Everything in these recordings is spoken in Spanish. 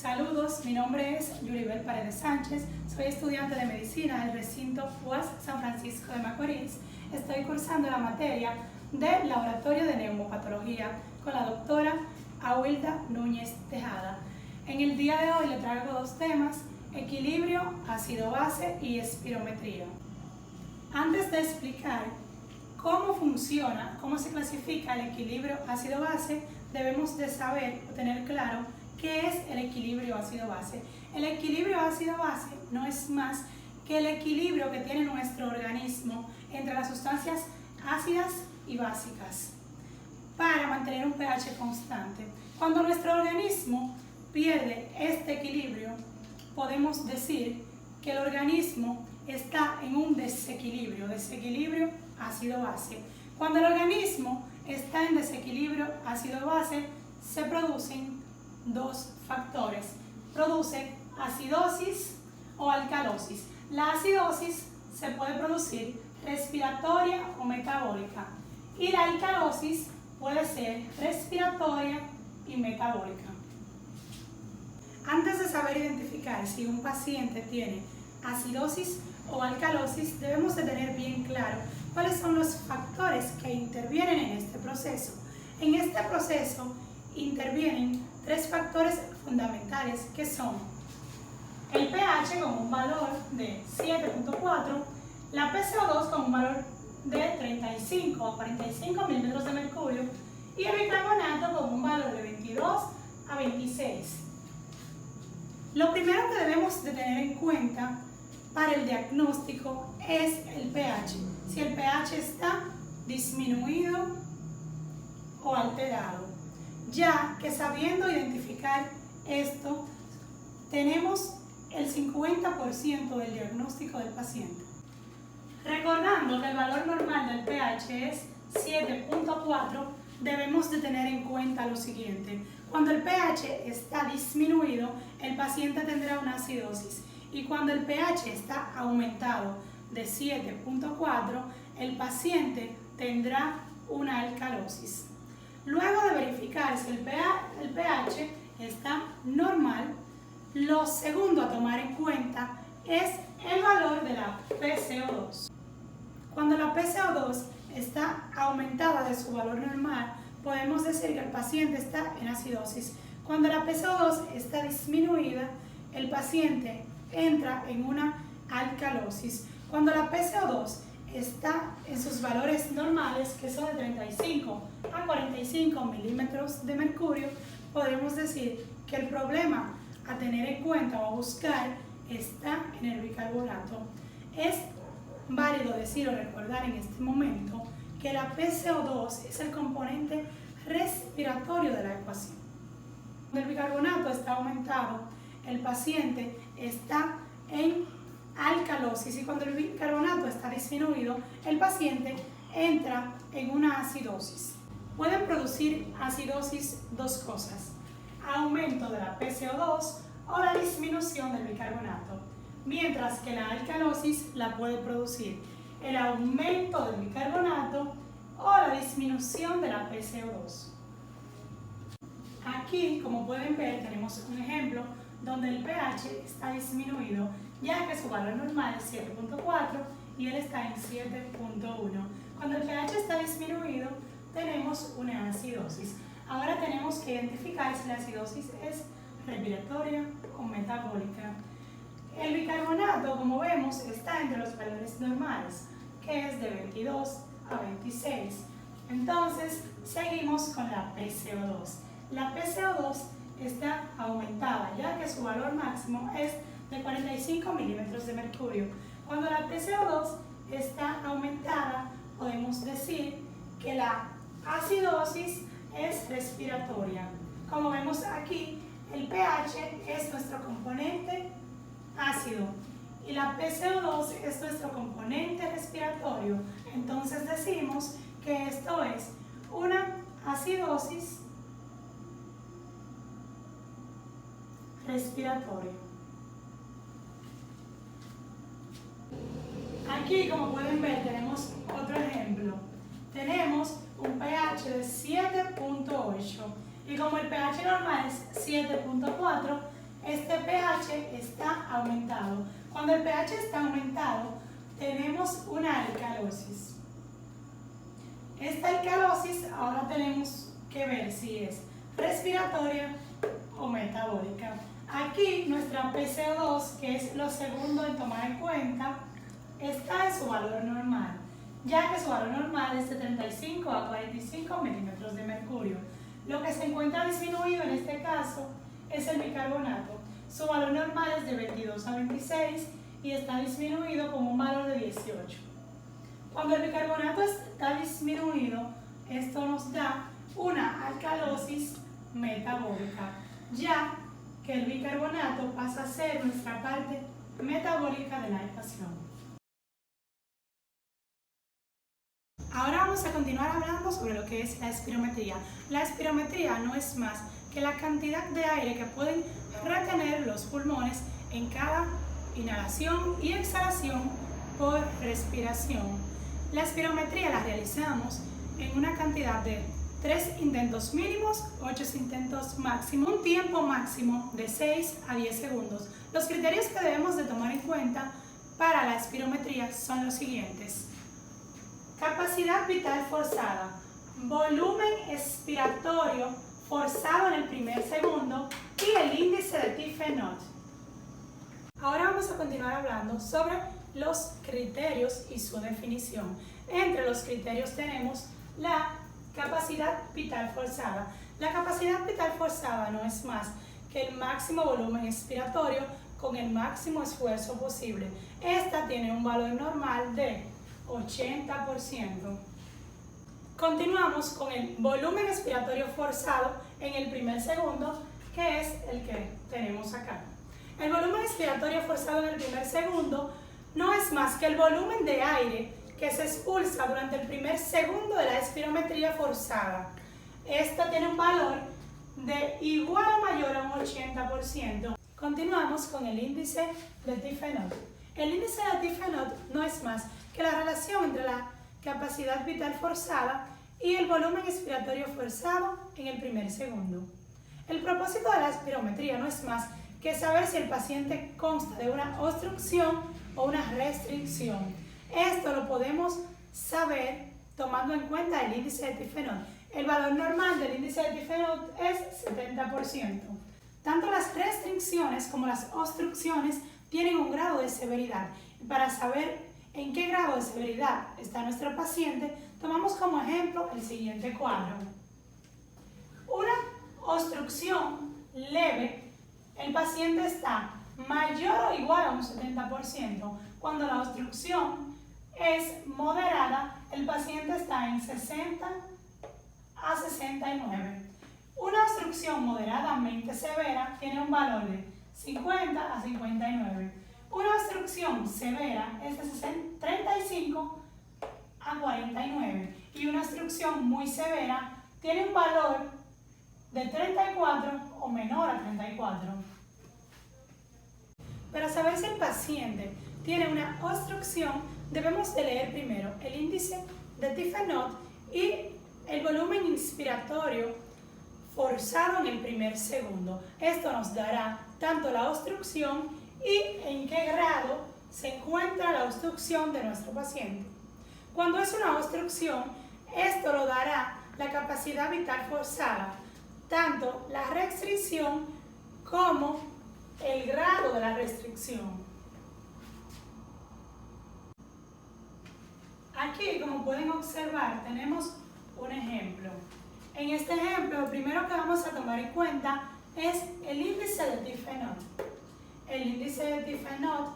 Saludos, mi nombre es Yuribel Paredes Sánchez, soy estudiante de Medicina del recinto UAS San Francisco de Macorís. Estoy cursando la materia de Laboratorio de Neumopatología con la doctora Awilda Núñez Tejada. En el día de hoy le traigo dos temas: equilibrio, ácido-base y espirometría. Antes de explicar cómo funciona, cómo se clasifica el equilibrio ácido-base, debemos de saber o tener claro ¿qué es el equilibrio ácido-base? El equilibrio ácido-base no es más que el equilibrio que tiene nuestro organismo entre las sustancias ácidas y básicas para mantener un pH constante. Cuando nuestro organismo pierde este equilibrio, podemos decir que el organismo está en un desequilibrio ácido-base. Cuando el organismo está en desequilibrio ácido-base, se producen dos factores. Produce acidosis o alcalosis. La acidosis se puede producir respiratoria o metabólica y la alcalosis puede ser respiratoria y metabólica. Antes de saber identificar si un paciente tiene acidosis o alcalosis, debemos de tener bien claro cuáles son los factores que intervienen en este proceso. En este proceso intervienen tres factores fundamentales que son el pH con un valor de 7.4, la PCO2 con un valor de 35 a 45 milímetros de mercurio y el bicarbonato con un valor de 22 a 26. Lo primero que debemos de tener en cuenta para el diagnóstico es el pH. Si el pH está disminuido o alterado, ya que sabiendo identificar esto, tenemos el 50% del diagnóstico del paciente. Recordando que el valor normal del pH es 7.4, debemos de tener en cuenta lo siguiente: cuando el pH está disminuido, el paciente tendrá una acidosis, y cuando el pH está aumentado de 7.4, el paciente tendrá una alcalosis. Luego de verificar si el pH está normal, lo segundo a tomar en cuenta es el valor de la PCO2. Cuando la PCO2 está aumentada de su valor normal, podemos decir que el paciente está en acidosis. Cuando la PCO2 está disminuida, el paciente entra en una alcalosis. Cuando la PCO2 está en sus valores normales, que son de 35 a 45 milímetros de mercurio, podemos decir que el problema a tener en cuenta o a buscar está en el bicarbonato. Es válido decir o recordar en este momento que la PCO2 es el componente respiratorio de la ecuación. Cuando el bicarbonato está aumentado, el paciente está en alcalosis, y cuando el bicarbonato está disminuido, el paciente entra en una acidosis. Pueden producir acidosis dos cosas: aumento de la PCO2 o la disminución del bicarbonato, mientras que la alcalosis la puede producir el aumento del bicarbonato o la disminución de la PCO2. Aquí, como pueden ver, tenemos un ejemplo donde el pH está disminuido, ya que su valor normal es 7.4 y él está en 7.1. Cuando el pH está disminuido, tenemos una acidosis. Ahora tenemos que identificar si la acidosis es respiratoria o metabólica. El bicarbonato, como vemos, está entre los valores normales, que es de 22 a 26. Entonces, seguimos con la PCO2. La PCO2 está aumentada, ya que su valor máximo es de 45 milímetros de mercurio. Cuando la PCO2 está aumentada, podemos decir que la acidosis es respiratoria. Como vemos aquí, el pH es nuestro componente ácido y la PCO2 es nuestro componente respiratorio. Entonces decimos que esto es una acidosis respiratoria. Aquí, como pueden ver, tenemos otro ejemplo. Tenemos un pH de 7.8 y como el pH normal es 7.4, este pH está aumentado. Cuando el pH está aumentado, tenemos una alcalosis. Esta alcalosis ahora tenemos que ver si es respiratoria o metabólica. Aquí nuestra PCO2, que es lo segundo en tomar en cuenta, está en su valor normal, ya que su valor normal es de 35 a 45 milímetros de mercurio. Lo que se encuentra disminuido en este caso es el bicarbonato. Su valor normal es de 22 a 26 y está disminuido con un valor de 18. Cuando el bicarbonato está disminuido, esto nos da una alcalosis metabólica, ya que el bicarbonato pasa a ser nuestra parte metabólica de la ecuación. Ahora vamos a continuar hablando sobre lo que es la espirometría. La espirometría no es más que la cantidad de aire que pueden retener los pulmones en cada inhalación y exhalación por respiración. La espirometría la realizamos en una cantidad de 3 intentos mínimos, 8 intentos máximos, un tiempo máximo de 6 a 10 segundos. Los criterios que debemos de tomar en cuenta para la espirometría son los siguientes: capacidad vital forzada, volumen expiratorio forzado en el primer segundo y el índice de Tiffenot. Ahora vamos a continuar hablando sobre los criterios y su definición. Entre los criterios tenemos la capacidad vital forzada. La capacidad vital forzada no es más que el máximo volumen expiratorio con el máximo esfuerzo posible. Esta tiene un valor normal de 80%. Continuamos con el volumen expiratorio forzado en el primer segundo, que es el que tenemos acá. El volumen expiratorio forzado en el primer segundo no es más que el volumen de aire que se expulsa durante el primer segundo de la espirometría forzada. Esta tiene un valor de igual o mayor a un 80%. Continuamos con el índice de Tiffenot. El índice de Tiffenot no es más que la relación entre la capacidad vital forzada y el volumen expiratorio forzado en el primer segundo. El propósito de la espirometría no es más que saber si el paciente consta de una obstrucción o una restricción. Esto lo podemos saber tomando en cuenta el índice de Tiffenot. El valor normal del índice de Tiffenot es 70%. Tanto las restricciones como las obstrucciones tienen un grado de severidad. Para saber en qué grado de severidad está nuestro paciente, tomamos como ejemplo el siguiente cuadro. Una obstrucción leve, el paciente está mayor o igual a un 70%. Cuando la obstrucción es moderada, el paciente está en 60 a 69. Una obstrucción moderadamente severa tiene un valor de 50 a 59. Una obstrucción severa es de 35 a 49. Y una obstrucción muy severa tiene un valor de 34 o menor a 34. Para saber si el paciente tiene una obstrucción, debemos de leer primero el índice de Tiffenot y el volumen inspiratorio forzado en el primer segundo. Esto nos dará tanto la obstrucción y en qué grado se encuentra la obstrucción de nuestro paciente. Cuando es una obstrucción, esto lo dará la capacidad vital forzada, tanto la restricción como el grado de la restricción. Aquí, como pueden observar, tenemos un ejemplo. En este ejemplo, lo primero que vamos a tomar en cuenta es el índice de Tiffenot. El índice de Tiffenot,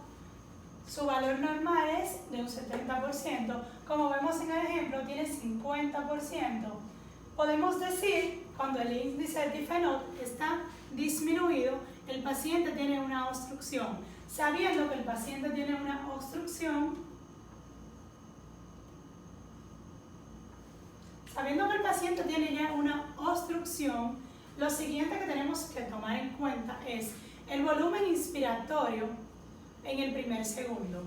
su valor normal es de un 70%. Como vemos en el ejemplo, tiene 50%. Podemos decir, cuando el índice de Tiffenot está disminuido, el paciente tiene una obstrucción. Sabiendo que el paciente tiene una obstrucción, ya una obstrucción, lo siguiente que tenemos que tomar en cuenta es el volumen inspiratorio en el primer segundo.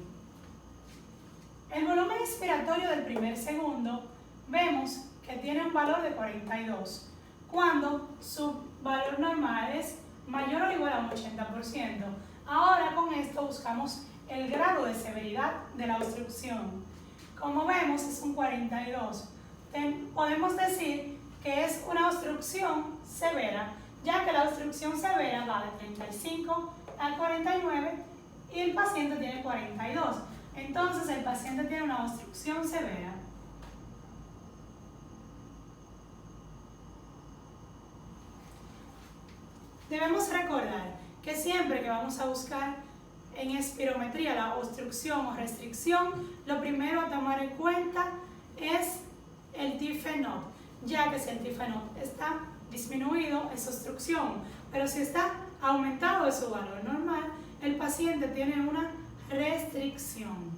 El volumen inspiratorio del primer segundo vemos que tiene un valor de 42, cuando su valor normal es mayor o igual a un 80%. Ahora con esto buscamos el grado de severidad de la obstrucción. Como vemos es un 42. Podemos decir que es una obstrucción severa, ya que la obstrucción severa va de 35 a 49 y el paciente tiene 42. Entonces el paciente tiene una obstrucción severa. Debemos recordar que siempre que vamos a buscar en espirometría la obstrucción o restricción, lo primero a tomar en cuenta es el T-FNOT, ya que si el T-FNOT está disminuido es obstrucción, pero si está aumentado de su valor normal, el paciente tiene una restricción.